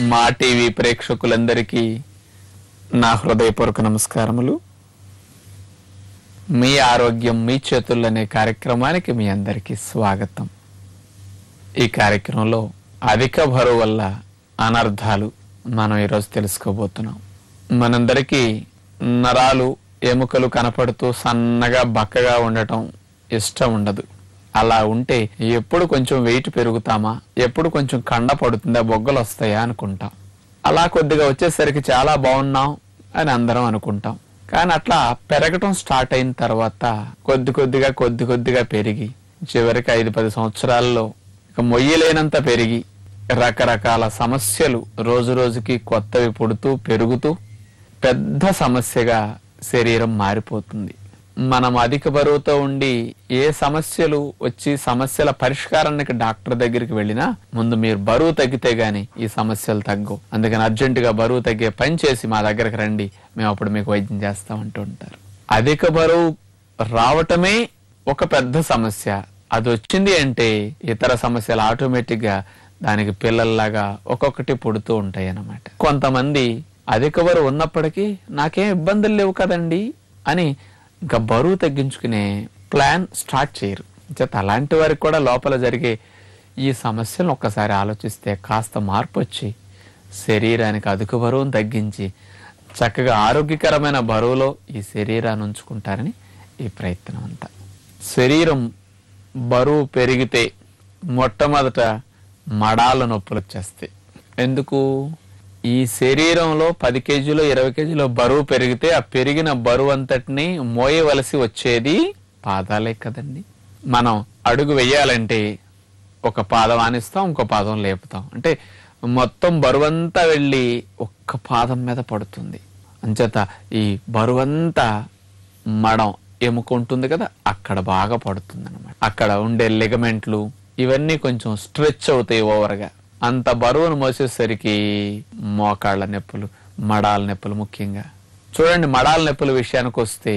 మా టీవీ ప్రేక్షకులందరికీ నా హృదయపూర్వక నమస్కారములు. మీ ఆరోగ్యం మీ చేతుల్లోనే కార్యక్రమానికి మీ అందరికీ స్వాగతం. ఈ కార్యక్రమంలో అధిక బరువు వల్ల అనర్థాలు మనం ఈరోజు తెలుసుకోబోతున్నాం. మనందరికీ నరాలు ఎముకలు కనపడుతూ సన్నగా బక్కగా ఉండటం ఇష్టం ఉండదు. అలా ఉంటే ఎప్పుడు కొంచెం వెయిట్ పెరుగుతామా, ఎప్పుడు కొంచెం కండ పడుతుందా, బొగ్గలు వస్తాయా అనుకుంటాం. అలా కొద్దిగా వచ్చేసరికి చాలా బాగున్నాం అని అందరం అనుకుంటాం. కానీ అట్లా పెరగటం స్టార్ట్ అయిన తర్వాత కొద్ది కొద్దిగా పెరిగి చివరికి 5-10 సంవత్సరాల్లో ఇక మొయ్యలేనంత పెరిగి రకరకాల సమస్యలు రోజు రోజుకి కొత్తవి పుడుతూ పెరుగుతూ పెద్ద సమస్యగా శరీరం మారిపోతుంది. మనం అధిక బరువుతో ఉండి ఏ సమస్యలు వచ్చి సమస్యల పరిష్కారానికి డాక్టర్ దగ్గరికి వెళ్ళినా ముందు మీరు బరువు తగ్గితే గాని ఈ సమస్యలు తగ్గవు. అందుకని అర్జెంటుగా బరువు తగ్గే పని చేసి మా దగ్గరకు రండి, మేము అప్పుడు మీకు వైద్యం చేస్తామంటూ ఉంటారు. అధిక బరువు రావటమే ఒక పెద్ద సమస్య. అది వచ్చింది అంటే ఇతర సమస్యలు ఆటోమేటిక్ గా దానికి పిల్లల్లాగా ఒక్కొక్కటి పుడుతూ ఉంటాయి అన్నమాట. కొంతమంది అధిక బరువు ఉన్నప్పటికీ నాకేం ఇబ్బందులు లేవు కదండి అని ఇంకా బరువు తగ్గించుకునే ప్లాన్ స్టార్ట్ చేయరు. అలాంటి వారికి కూడా లోపల జరిగే ఈ సమస్యలను ఒక్కసారి ఆలోచిస్తే కాస్త మార్పు వచ్చి శరీరానికి అధిక బరువును తగ్గించి చక్కగా ఆరోగ్యకరమైన బరువులో ఈ శరీరాన్ని ఉంచుకుంటారని ఈ ప్రయత్నం అంతా. శరీరం బరువు పెరిగితే మొట్టమొదట మడాల నొప్పులు వచ్చేస్తాయి. ఎందుకు? ఈ శరీరంలో 10 కేజీలో 20 కేజీలో బరువు పెరిగితే ఆ పెరిగిన బరువు అంతటిని మోయవలసి వచ్చేది పాదాలే కదండి. మనం అడుగు వెయ్యాలంటే ఒక పాదం ఆనిస్తాం, ఇంకో పాదం లేపుతాం. అంటే మొత్తం బరువంతా వెళ్ళి ఒక్క పాదం మీద పడుతుంది. అంచేత ఈ బరువంతా మడం ఎముక ఉంటుంది కదా, అక్కడ బాగా పడుతుంది అనమాట. అక్కడ ఉండే లిగమెంట్లు ఇవన్నీ కొంచెం స్ట్రెచ్ అవుతాయి ఓవర్గా. అంత బరువును మోసేసరికి మోకాళ్ళ నొప్పులు, మడాల నొప్పులు ముఖ్యంగా. చూడండి, మడాల నొప్పుల విషయానికి వస్తే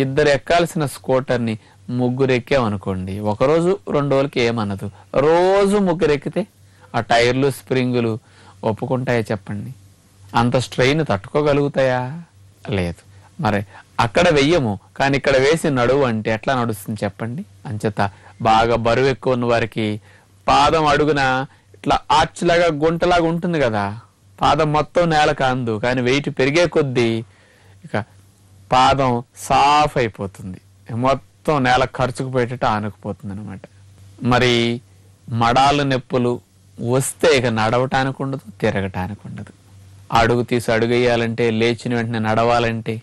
ఇద్దరు ఎక్కాల్సిన స్కూటర్ని 3 ఎక్కామనుకోండి, 1 రోజు 2 రోజులకి ఏమనదు. రోజు 3 ఎక్కితే ఆ టైర్లు స్ప్రింగులు ఒప్పుకుంటాయా చెప్పండి? అంత స్ట్రెయిన్ తట్టుకోగలుగుతాయా? లేదు. మరి అక్కడ వెయ్యము, కానీ ఇక్కడ వేసి నడువు అంటే ఎట్లా నడుస్తుంది చెప్పండి? అంచేత బాగా బరువు ఎక్కువ ఉన్న వారికి పాదం అడుగున ఇట్లా ఆర్చ్లాగా గుంటలాగా ఉంటుంది కదా, పాదం మొత్తం నేల కాందు. కానీ వెయిట్ పెరిగే కొద్దీ ఇక పాదం సాఫ్ అయిపోతుంది, మొత్తం నేల ఖర్చుకు పెట్టేట ఆనుకుపోతుంది అనమాట. మరి మడాల నొప్పులు వస్తే ఇక నడవటానికి ఉండదు, తిరగటానికి ఉండదు. అడుగు తీసి అడుగు వేయాలంటే, లేచిన వెంటనే నడవాలంటే,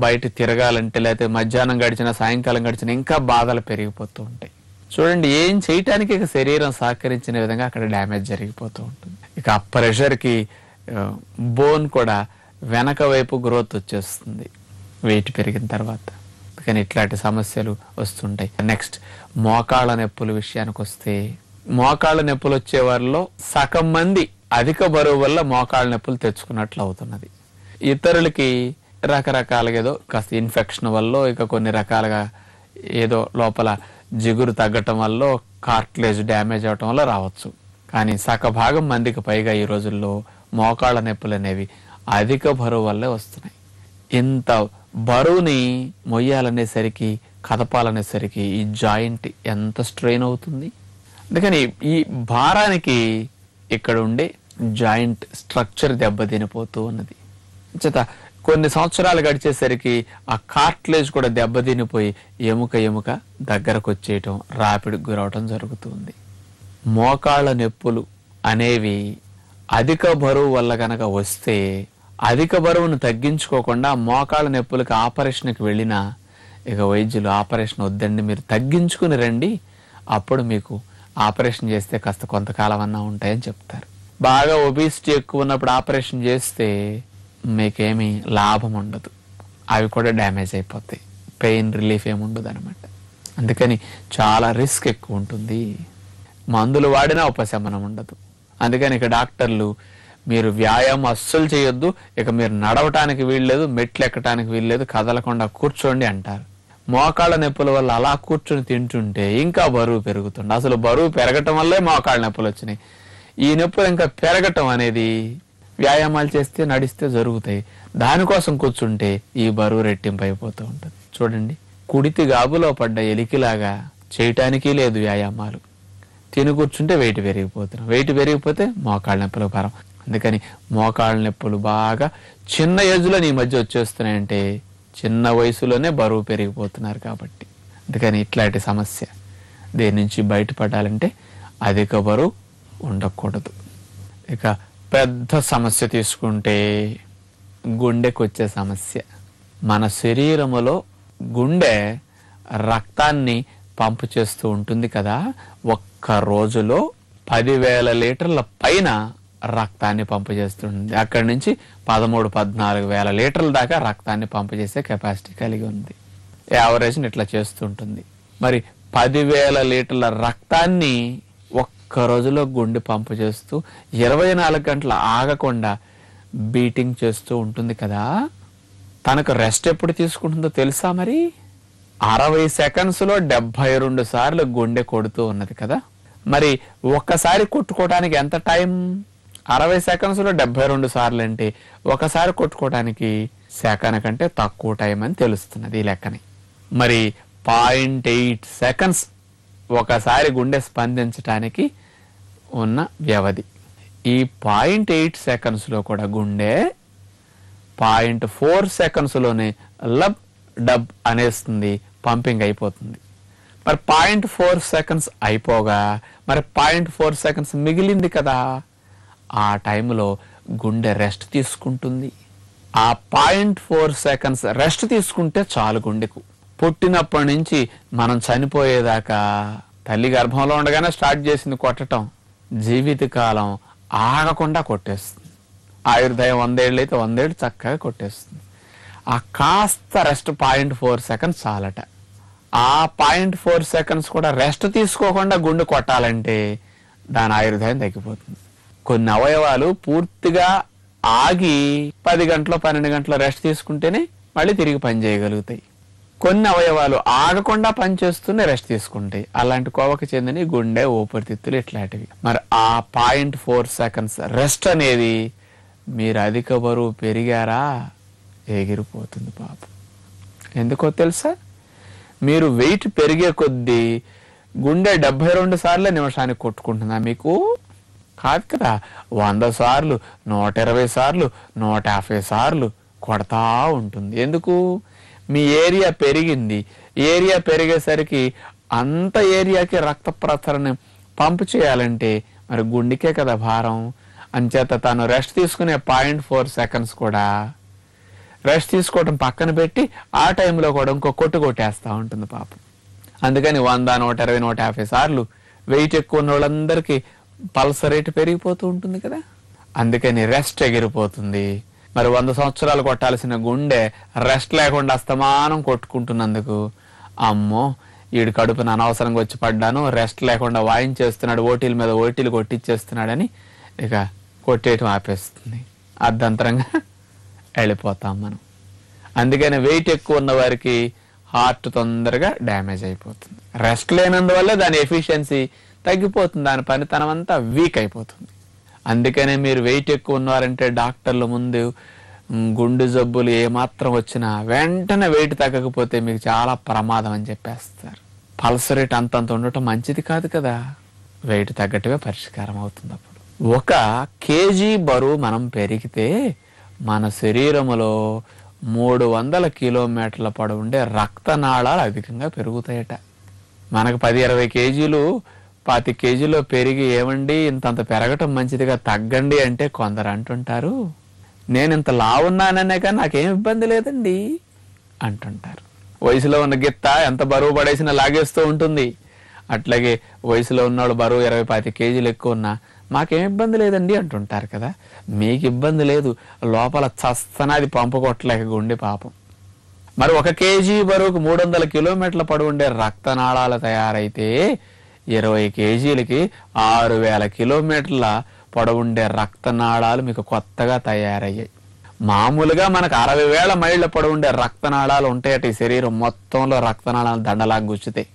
బయట తిరగాలంటే, లేకపోతే మధ్యాహ్నం గడిచినా సాయంకాలం గడిచినా ఇంకా బాధలు పెరిగిపోతూ ఉంటాయి. చూడండి, ఏం చేయటానికి ఇక శరీరం సహకరించిన విధంగా అక్కడ డ్యామేజ్ జరిగిపోతూ ఉంటుంది. ఇక ఆ ప్రెషర్కి బోన్ కూడా వెనక వైపు గ్రోత్ వచ్చేస్తుంది వెయిట్ పెరిగిన తర్వాత. కానీ ఇట్లాంటి సమస్యలు వస్తుంటాయి. నెక్స్ట్ మోకాళ్ళ నొప్పుల విషయానికి వస్తే, మోకాళ్ళ నొప్పులు వచ్చే వారిలో సగం మంది అధిక బరువు వల్ల మోకాళ్ళ నొప్పులు తెచ్చుకున్నట్లు అవుతున్నది. ఇతరులకి రకరకాలుగా ఏదో కాస్త ఇన్ఫెక్షన్ వల్ల, ఇక కొన్ని రకాలుగా ఏదో లోపల జిగురు తగ్గటం వల్ల, కార్టిలేజ్ డ్యామేజ్ అవటం వల్ల రావచ్చు. కానీ సగభాగం మందికి పైగా ఈ రోజుల్లో మోకాళ్ళ నొప్పులు అనేవి అధిక బరువు వల్లే వస్తున్నాయి. ఇంత బరువుని మొయ్యాలనేసరికి, కదపాలనేసరికి ఈ జాయింట్ ఎంత స్ట్రెయిన్ అవుతుంది. అందుకని ఈ భారానికి ఇక్కడ ఉండే జాయింట్ స్ట్రక్చర్ దెబ్బతినిపోతూ ఉన్నది. చేత కొన్ని సంవత్సరాలు గడిచేసరికి ఆ కార్టిలేజ్ కూడా దెబ్బతినిపోయి ఎముక దగ్గరకు వచ్చేయటం, రాపిడికి గురవటం జరుగుతుంది. మోకాళ్ళ నొప్పులు అనేవి అధిక బరువు వల్ల గనక వస్తే, అధిక బరువును తగ్గించుకోకుండా మోకాళ్ళ నొప్పులకి ఆపరేషన్కి వెళ్ళినా ఇక వైద్యులు ఆపరేషన్ వద్దండి, మీరు తగ్గించుకుని రండి, అప్పుడు మీకు ఆపరేషన్ చేస్తే కాస్త కొంతకాలం అన్నా ఉంటాయని చెప్తారు. బాగా ఒబిసిటీ ఎక్కువ ఉన్నప్పుడు ఆపరేషన్ చేస్తే మీకేమీ లాభం ఉండదు, అవి కూడా డ్యామేజ్ అయిపోతాయి, పెయిన్ రిలీఫ్ ఏముండదు అనమాట. అందుకని చాలా రిస్క్ ఎక్కువ ఉంటుంది, మందులు వాడినా ఉపశమనం ఉండదు. అందుకని ఇక డాక్టర్లు మీరు వ్యాయామం అస్సలు చేయొద్దు, ఇక మీరు నడవటానికి వీల్లేదు, మెట్లు ఎక్కడానికి వీల్లేదు, కదలకుండా కూర్చోండి అంటారు. మోకాళ్ళ నొప్పుల వల్ల అలా కూర్చొని తింటుంటే ఇంకా బరువు పెరుగుతుంది. అసలు బరువు పెరగటం వల్లే మోకాళ్ళ నొప్పులు వచ్చినాయి. ఈ నొప్పులు ఇంకా పెరగటం అనేది వ్యాయామాలు చేస్తే నడిస్తే జరుగుతాయి. దానికోసం కూర్చుంటే ఈ బరువు రెట్టింపు అయిపోతూ ఉంటుంది. చూడండి, కుడితి గాబులో పడ్డ ఎలికిలాగా చేయటానికి లేదు వ్యాయామాలు. తిని కూర్చుంటే వెయిట్ పెరిగిపోతున్నాం. వెయిట్ పెరిగిపోతే మోకాళ్ళ నొప్పులు భారం. అందుకని మోకాళ్ళ నొప్పులు బాగా చిన్న ఏజ్లో నీ మధ్య వచ్చేస్తున్నాయంటే చిన్న వయసులోనే బరువు పెరిగిపోతున్నారు కాబట్టి. అందుకని ఇట్లాంటి సమస్య దేని నుంచి బయటపడాలంటే అధిక బరువు ఉండకూడదు. ఇక పెద్ద సమస్య తీసుకుంటే గుండెకు వచ్చే సమస్య. మన శరీరములో గుండె రక్తాన్ని పంపు చేస్తూ ఉంటుంది కదా. ఒక్క రోజులో 10,000 లీటర్ల పైన రక్తాన్ని పంపు చేస్తుంది. అక్కడి నుంచి 13,000-14,000 లీటర్ల దాకా రక్తాన్ని పంపు చేసే కెపాసిటీ కలిగి ఉంది. యావరేజ్ ఇట్లా చేస్తుంటుంది. మరి 10,000 లీటర్ల రక్తాన్ని ఒక్క రోజులో గుండె పంపు చేస్తూ 24 గంటలు ఆగకుండా బీటింగ్ చేస్తూ ఉంటుంది కదా. తనకు రెస్ట్ ఎప్పుడు తీసుకుంటుందో తెలుసా? మరి 60 సెకండ్స్లో 72 సార్లు గుండె కొడుతూ ఉన్నది కదా. మరి ఒక్కసారి కొట్టుకోవడానికి ఎంత టైం? 60 సెకండ్స్లో 72 సార్లు అంటే ఒకసారి కొట్టుకోవడానికి సెకండ్ కంటే తక్కువ టైం అని తెలుస్తున్నది ఈ లెక్కని. మరి 0.8 సెకండ్స్ ఒకసారి గుండె స్పందించటానికి ఉన్న వ్యవధి. ఈ 0.8 సెకండ్స్లో కూడా గుండె 0.4 సెకండ్స్లోనే లబ్ డబ్ అనేస్తుంది, పంపింగ్ అయిపోతుంది. మరి 0.4 సెకండ్స్ అయిపోగా మరి 0.4 సెకండ్స్ మిగిలింది కదా. ఆ టైంలో గుండె రెస్ట్ తీసుకుంటుంది. ఆ 0.4 సెకండ్స్ రెస్ట్ తీసుకుంటే చాలు గుండెకు. పుట్టినప్పటి నుంచి మనం చనిపోయేదాకా తల్లి గర్భంలో ఉండగానే స్టార్ట్ చేసింది కొట్టడం, జీవితకాలం ఆగకుండా కొట్టేస్తుంది. ఆయుర్దాయం 100 ఏళ్ళు అయితే 100 ఏళ్ళు చక్కగా కొట్టేస్తుంది. ఆ కాస్త రెస్ట్ 0.4 సెకండ్స్ చాలట. ఆ 0.4 సెకండ్స్ కూడా రెస్ట్ తీసుకోకుండా గుండె కొట్టాలంటే దాని ఆయుర్దాయం తగ్గిపోతుంది. కొన్ని అవయవాలు పూర్తిగా ఆగి 10 గంటలు 12 గంటలు రెస్ట్ తీసుకుంటేనే మళ్ళీ తిరిగి పని చేయగలుగుతాయి. కొన్ని అవయవాలు ఆగకుండా పనిచేస్తూనే రెస్ట్ తీసుకుంటాయి. అలాంటి కోవకు చెందిన గుండె, ఊపిరితిత్తులు ఇట్లాంటివి. మరి ఆ 0.4 సెకండ్స్ రెస్ట్ అనేది మీరు అధిక బరువు పెరిగారా ఎగిరిపోతుంది పాపం. ఎందుకో తెలుసా? మీరు వెయిట్ పెరిగే కొద్దీ గుండె 72 సార్లు నిమిషానికి కొట్టుకుంటుందా మీకు? కాదు కదా. 100 సార్లు, 120 సార్లు, 150 సార్లు కొడతా ఉంటుంది. ఎందుకు? మీ ఏరియా పెరిగింది. ఏరియా పెరిగేసరికి అంత ఏరియాకి రక్త ప్రసరణ పంపు చేయాలంటే మరి గుండెకే కదా భారం. అంచేత తాను రెస్ట్ తీసుకునే 0.4 సెకండ్స్ కూడా రెస్ట్ తీసుకోవడం పక్కన పెట్టి ఆ టైంలో కూడా ఇంకో కొట్టేస్తూ ఉంటుంది పాపం. అందుకని 100, 120, 150 సార్లు వెయిట్ ఎక్కువ ఉన్న వాళ్ళందరికీ పల్స్ రేటు పెరిగిపోతూ ఉంటుంది కదా. అందుకని రెస్ట్ ఎగిరిపోతుంది. మరి 100 సంవత్సరాలు కొట్టాల్సిన గుండె రెస్ట్ లేకుండా అస్తమానం కొట్టుకుంటున్నందుకు అమ్మో వీడి కడుపున అనవసరంగా వచ్చి పడ్డాను, రెస్ట్ లేకుండా వాయించేస్తున్నాడు, ఓటీల మీద ఓటీలు కొట్టించేస్తున్నాడని ఇక కొట్టేయటం ఆపేస్తుంది. అర్ధంతరంగా వెళ్ళిపోతాం మనం. అందుకని వెయిట్ ఎక్కువ ఉన్న వారికి హార్ట్ తొందరగా డ్యామేజ్ అయిపోతుంది. రెస్ట్ లేనందువల్ల దాని ఎఫిషియన్సీ తగ్గిపోతుంది, దాని పనితనం అంతా వీక్ అయిపోతుంది. అందుకనే మీరు వెయిట్ ఎక్కువ ఉన్నారంటే డాక్టర్ల ముందు గుండె జబ్బులు ఏమాత్రం వచ్చినా వెంటనే వెయిట్ తగ్గకపోతే మీకు చాలా ప్రమాదం అని చెప్పేస్తారు. పల్స్ రేట్ అంతంత ఉండటం మంచిది కాదు కదా. వెయిట్ తగ్గటమే పరిష్కారం అవుతుంది. అప్పుడు 1 కేజీ బరువు మనం పెరిగితే మన శరీరములో 300 కిలోమీటర్ల పొడవు ఉండే రక్తనాళాలు అధికంగా పెరుగుతాయట. మనకు 10-20 కేజీలు 25 కేజీలో పెరిగి ఏమండి ఇంతంత పెరగటం మంచిదిగా తగ్గండి అంటే కొందరు అంటుంటారు నేను ఇంత లావున్నాననే కానీ నాకేం ఇబ్బంది లేదండి అంటుంటారు. వయసులో ఉన్న గిత్త ఎంత బరువు పడేసినా లాగేస్తూ ఉంటుంది. అట్లాగే వయసులో ఉన్నవాళ్ళు బరువు 20-25 కేజీలు ఎక్కువ ఉన్నా మాకేం ఇబ్బంది లేదండి అంటుంటారు కదా. మీకు ఇబ్బంది లేదు, లోపల చస్తనాది పంపకొట్టలేక గుండె పాపం. మరి 1 కేజీ బరువుకు 300 కిలోమీటర్ల పొడవు ఉండే రక్తనాళాలు తయారైతే 20 కేజీలకి 6000 కిలోమీటర్ల పొడవుండే రక్తనాళాలు మీకు కొత్తగా తయారయ్యాయి. మామూలుగా మనకు 60,000 మైళ్ళ పొడవుండే రక్తనాళాలు ఉంటాయట. ఈ శరీరం మొత్తంలో రక్తనాళాలు దండలాగా గుచ్చుతాయి.